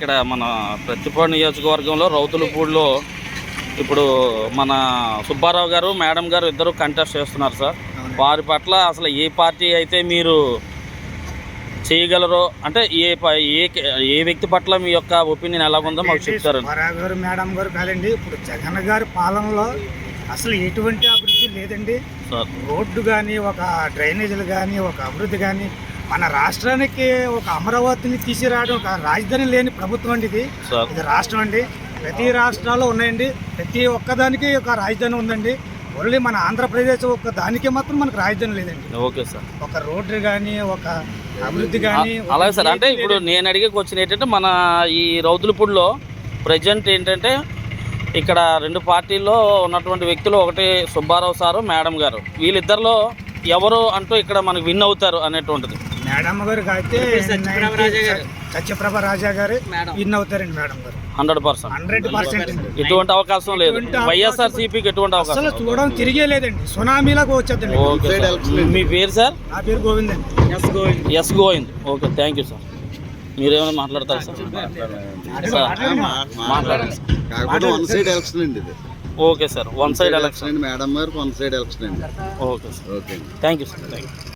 ఇక్కడ మన ప్రత్తిపాడు నియోజకవర్గంలో రౌతులపూడిలో ఇప్పుడు మన సుబ్బారావు గారు మేడం గారు ఇద్దరు కంటెస్ట్ చేస్తున్నారు సార్. వారి పట్ల అసలు ఏ పార్టీ అయితే మీరు చేయగలరో, అంటే ఏ వ్యక్తి పట్ల మీ యొక్క ఒపీనియన్ ఎలా ఉందో మాకు చెప్తారు. సుబ్బారావు గారు మేడం గారు కాదండి, ఇప్పుడు జగన్ గారి పాలనలో అసలు ఎటువంటి అభివృద్ధి లేదండి. రోడ్డు కానీ, ఒక డ్రైనేజీలు కానీ, ఒక అభివృద్ధి కానీ, మన రాష్ట్రానికి ఒక అమరావతిని తీసుకురావడం, ఒక రాజధాని లేని ప్రభుత్వం అండి ఇది రాష్ట్రం అండి. ప్రతి రాష్ట్రాల్లో ఉన్నాయండి, ప్రతి ఒక్కదానికి ఒక రాజధాని ఉందండి. ఓన్లీ మన ఆంధ్రప్రదేశ్ ఒక్క దానికి మాత్రం మనకు రాజధాని లేదండి. Okay sir. ఒక రోడ్డు కానీ, ఒక అభివృద్ధి కానీ. అలాగే సార్. అంటే ఇప్పుడు నేను అడిగే క్వశ్చన్ ఏంటంటే, మన ఈ రౌతులపూడిలో ప్రజెంట్ ఏంటంటే ఇక్కడ రెండు పార్టీల్లో ఉన్నటువంటి వ్యక్తులు, ఒకటి సుబ్బారావు సారు, మేడం గారు, వీళ్ళిద్దరిలో ఎవరు అంటూ ఇక్కడ మనకు విన్ అవుతారు అనేటువంటిది. మేడం గారు అయితే సత్యప్రభ రాజా గారు విన్ అవుతారండి. మేడం గారు 100% ఎటువంటి అవకాశం లేదు. వైఎస్ఆర్సీపీకి ఎటువంటి అవకాశం చూడడం తిరిగే లేదండి. సునామీలాగా వచ్చేదండి. మీ పేరు సార్? నా పేరు గోవింద్ అండి. S Govind. Okay, thank you sir. మీరేమైనా మాట్లాడతారు సార్? మాట్లాడండి. Okay sir, one side election. Madam గారు వన్ సైడ్ ఎలక్షన్ అండి. Okay sir, thank you sir. Thank you.